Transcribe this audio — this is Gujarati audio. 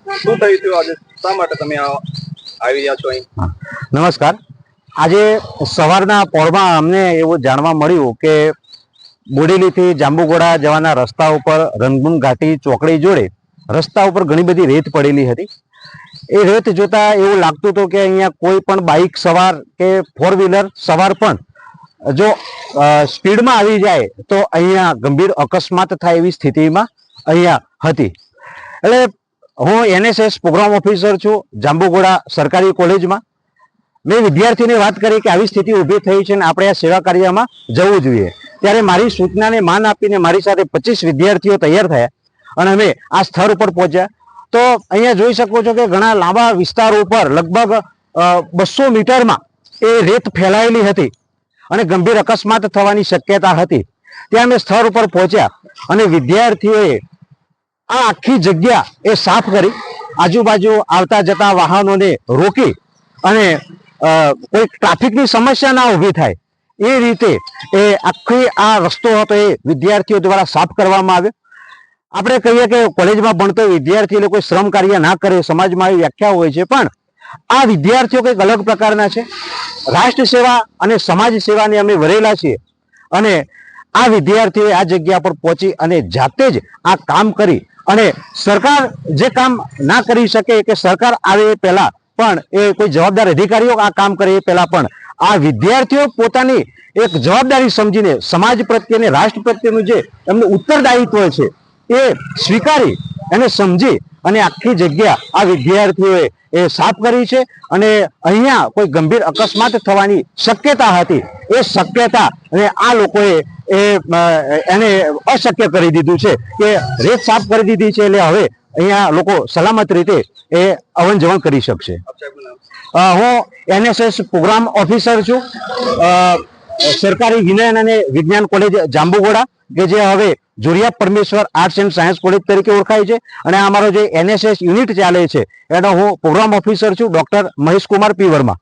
શું થયું હતું આજે? શા માટે તમે આવી રહ્યા છો અહીં? નમસ્કાર. આજે સવારના પોરમાં અમને એવું જાણવા મળ્યું કે બોડેલીથી જાંબુઘોડા જવાના રસ્તા ઉપર રંગબૂન ઘાટી ચોકડી જોડે રસ્તા ઉપર ઘણી બધી રેત પડેલી હતી. એ રેત જોતા એવું લાગતું હતું કે અહીંયા કોઈ પણ બાઇક સવાર કે ફોર વ્હીલર સવાર પણ જો સ્પીડમાં આવી જાય તો અહીંયા ગંભીર અકસ્માત થાય એવી સ્થિતિમાં અહીંયા હતી. એટલે હું NSS પ્રોગ્રામ ઓફિસર છું જાંબુઘોડા સરકારી કોલેજમાં. મેં વિદ્યાર્થીઓને વાત કરી કે આવી સ્થિતિ ઊભી થઈ છે અને આપણે આ સેવા કાર્યમાં જવું જોઈએ. ત્યારે મારી સૂચનાને માન આપીને મારી સાથે 25 વિદ્યાર્થીઓ તૈયાર થયા અને અમે આ સ્થળ ઉપર પહોંચ્યા. તો અહીંયા જોઈ શકો છો કે ઘણા લાંબા વિસ્તારો ઉપર લગભગ 200 મીટરમાં એ રેત ફેલાયેલી હતી અને ગંભીર અકસ્માત થવાની શક્યતા હતી. ત્યાં અમે સ્થળ ઉપર પહોંચ્યા અને વિદ્યાર્થીઓએ આ આખી જગ્યા એ સાફ કરી, આજુબાજુ આવતા જતા વાહનોને રોકી અને કોઈ ટ્રાફિકની સમસ્યા ના ઊભી થાય એ રીતે એ આખી આ રસ્તો હતો એ વિદ્યાર્થીઓ દ્વારા સાફ કરવામાં આવ્યો. આપણે કહીએ કે કોલેજમાં ભણતો વિદ્યાર્થીઓ કોઈ શ્રમ કાર્ય ના કરે, સમાજમાં આવી વ્યાખ્યા હોય છે, પણ આ વિદ્યાર્થીઓ કંઈક અલગ પ્રકારના છે. રાષ્ટ્ર સેવા અને સમાજ સેવાને અમે વરેલા છીએ અને આ વિદ્યાર્થીઓએ આ જગ્યા પર પહોંચી અને જાતે જ આ કામ કરી અને સરકાર જે કામ ના કરી શકે કે સરકાર આવે એ પહેલા પણ એ કોઈ જવાબદાર અધિકારીઓ આ કામ કરે એ પહેલા પણ આ વિદ્યાર્થીઓ પોતાની એક જવાબદારી સમજીને સમાજ પ્રત્યે અને રાષ્ટ્ર પ્રત્યેનું જે એમનું ઉત્તરદાયિત્વ છે એ સ્વીકારી અને સમજી અને આખી જગ્યા આ વિદ્યાર્થીઓએ એ સાફ કરી છે. અને અહીંયા કોઈ ગંભીર અકસ્માત થવાની શક્યતા હતી, એ શક્યતા અને આ લોકોએ એને અશક્ય કરી દીધું છે કે રેત સાફ કરી દીધી છે એટલે હવે અહીંયા લોકો સલામત રીતે એ અવન જવન કરી શકશે. હું NSS પ્રોગ્રામ ઓફિસર છું સરકારી વિજ્ઞાન અને વિજ્ઞાન કોલેજ જાંબુઘોડા, કે જે હવે જોરિયા પરમેશ્વર આર્ટ્સ એન્ડ સાયન્સ કોલેજ તરીકે ઓળખાય છે. અને અમારો જે NSS યુનિટ ચાલે છે એનો હું પ્રોગ્રામ ઓફિસર છું, ડોક્ટર મહેશ કુમાર પી વર્મા.